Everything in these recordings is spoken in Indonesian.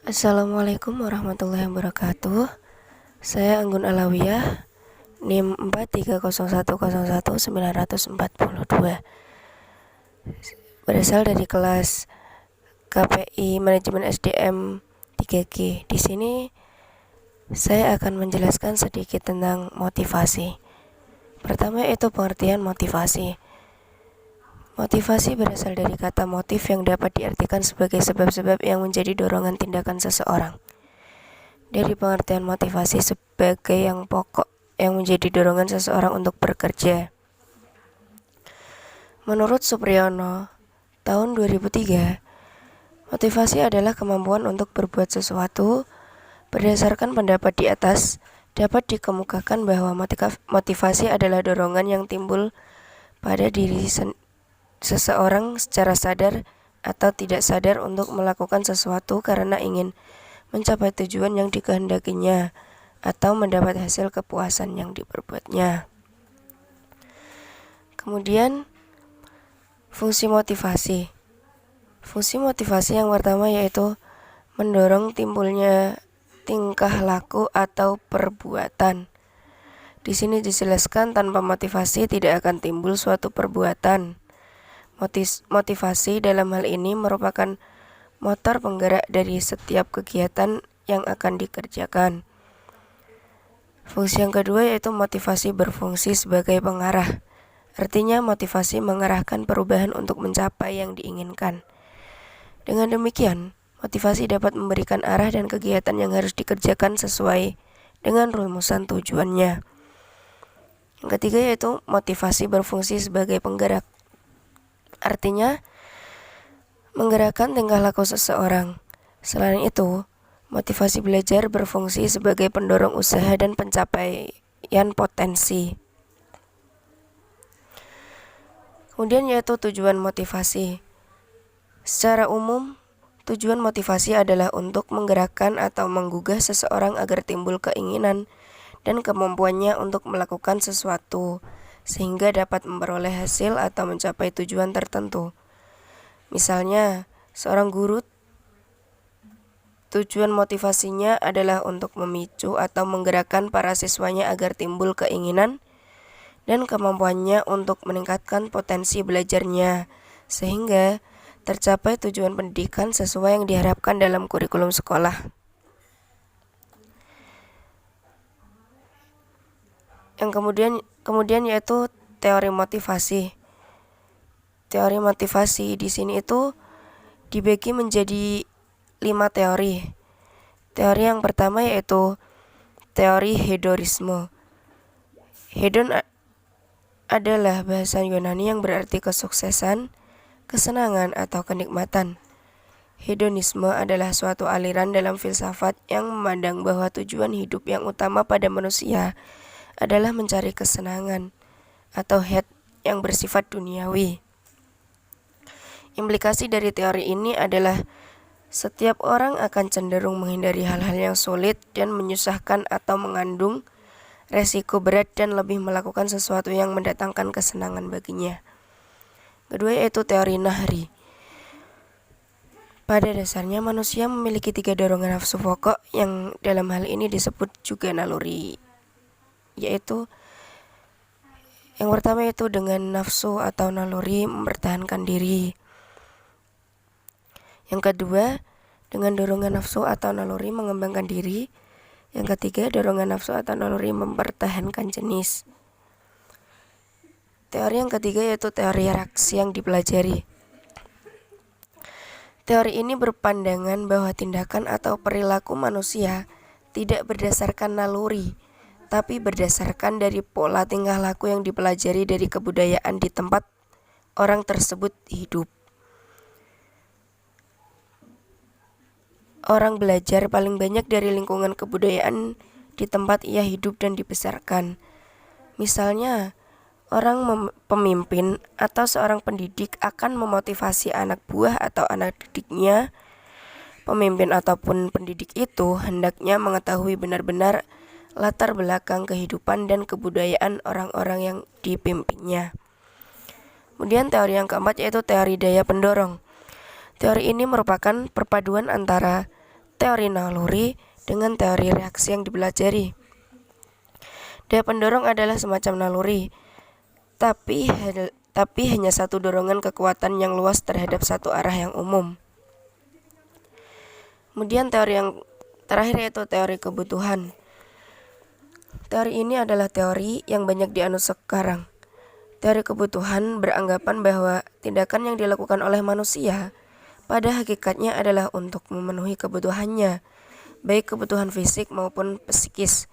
Assalamualaikum warahmatullahi wabarakatuh. Saya Anggun Alawiyah, NIM 430101942. Berasal dari kelas KPI Manajemen SDM 3G. Di sini saya akan menjelaskan sedikit tentang motivasi. Pertama yaitu pengertian motivasi. Motivasi berasal dari kata motif yang dapat diartikan sebagai sebab-sebab yang menjadi dorongan tindakan seseorang. Dari pengertian motivasi sebagai yang pokok yang menjadi dorongan seseorang untuk bekerja. Menurut Supriyono, tahun 2003, motivasi adalah kemampuan untuk berbuat sesuatu. Berdasarkan pendapat di atas, dapat dikemukakan bahwa motivasi adalah dorongan yang timbul pada diri seseorang secara sadar atau tidak sadar untuk melakukan sesuatu karena ingin mencapai tujuan yang dikehendakinya atau mendapat hasil kepuasan yang diperbuatnya. Kemudian, fungsi motivasi. Fungsi motivasi yang pertama yaitu mendorong timbulnya tingkah laku atau perbuatan. Di sini dijelaskan tanpa motivasi tidak akan timbul suatu perbuatan. Motivasi dalam hal ini merupakan motor penggerak dari setiap kegiatan yang akan dikerjakan. Fungsi yang kedua yaitu motivasi berfungsi sebagai pengarah. Artinya motivasi mengarahkan perubahan untuk mencapai yang diinginkan. Dengan demikian, motivasi dapat memberikan arah dan kegiatan yang harus dikerjakan sesuai dengan rumusan tujuannya. Yang ketiga yaitu motivasi berfungsi sebagai penggerak. Artinya, menggerakkan tingkah laku seseorang. Selain itu, motivasi belajar berfungsi sebagai pendorong usaha dan pencapaian potensi. Kemudian yaitu tujuan motivasi. Secara umum, tujuan motivasi adalah untuk menggerakkan atau menggugah seseorang agar timbul keinginan dan kemampuannya untuk melakukan sesuatu, sehingga dapat memperoleh hasil atau mencapai tujuan tertentu. Misalnya, seorang guru tujuan motivasinya adalah untuk memicu atau menggerakkan para siswanya agar timbul keinginan dan kemampuannya untuk meningkatkan potensi belajarnya, sehingga tercapai tujuan pendidikan sesuai yang diharapkan dalam kurikulum sekolah. Yang kemudian yaitu teori motivasi. Teori motivasi di sini itu dibagi menjadi 5 teori. Teori yang pertama yaitu teori hedonisme. Hedon adalah bahasa Yunani yang berarti kesuksesan, kesenangan atau kenikmatan. Hedonisme adalah suatu aliran dalam filsafat yang memandang bahwa tujuan hidup yang utama pada manusia adalah mencari kesenangan atau head yang bersifat duniawi. Implikasi dari teori ini adalah setiap orang akan cenderung menghindari hal-hal yang sulit dan menyusahkan atau mengandung resiko berat dan lebih melakukan sesuatu yang mendatangkan kesenangan baginya. Kedua yaitu teori Nahri. Pada dasarnya manusia memiliki 3 dorongan nafsu pokok yang dalam hal ini disebut juga naluri, yaitu yang pertama yaitu dengan nafsu atau naluri mempertahankan diri. Yang kedua, dengan dorongan nafsu atau naluri mengembangkan diri. Yang ketiga, dorongan nafsu atau naluri mempertahankan jenis. Teori yang ketiga yaitu teori reaksi yang dipelajari. Teori ini berpandangan bahwa tindakan atau perilaku manusia tidak berdasarkan naluri, tapi berdasarkan dari pola tingkah laku yang dipelajari dari kebudayaan di tempat orang tersebut hidup. Orang belajar paling banyak dari lingkungan kebudayaan di tempat ia hidup dan dibesarkan. Misalnya, pemimpin atau seorang pendidik akan memotivasi anak buah atau anak didiknya. Pemimpin ataupun pendidik itu hendaknya mengetahui benar-benar latar belakang kehidupan dan kebudayaan orang-orang yang dipimpinnya. Kemudian teori yang keempat yaitu teori daya pendorong. Teori ini merupakan perpaduan antara teori naluri dengan teori reaksi yang dipelajari. Daya pendorong adalah semacam naluri, tapi hanya satu dorongan kekuatan yang luas terhadap satu arah yang umum. Kemudian teori yang terakhir yaitu teori kebutuhan. Teori ini adalah teori yang banyak dianut sekarang. Teori kebutuhan beranggapan bahwa tindakan yang dilakukan oleh manusia pada hakikatnya adalah untuk memenuhi kebutuhannya, baik kebutuhan fisik maupun psikis.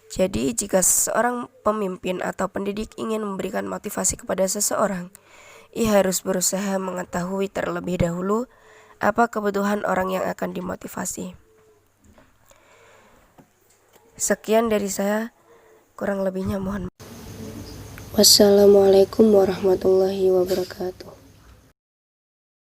Jadi, jika seorang pemimpin atau pendidik ingin memberikan motivasi kepada seseorang, ia harus berusaha mengetahui terlebih dahulu apa kebutuhan orang yang akan dimotivasi. Sekian dari saya, kurang lebihnya mohon. Wassalamualaikum warahmatullahi wabarakatuh.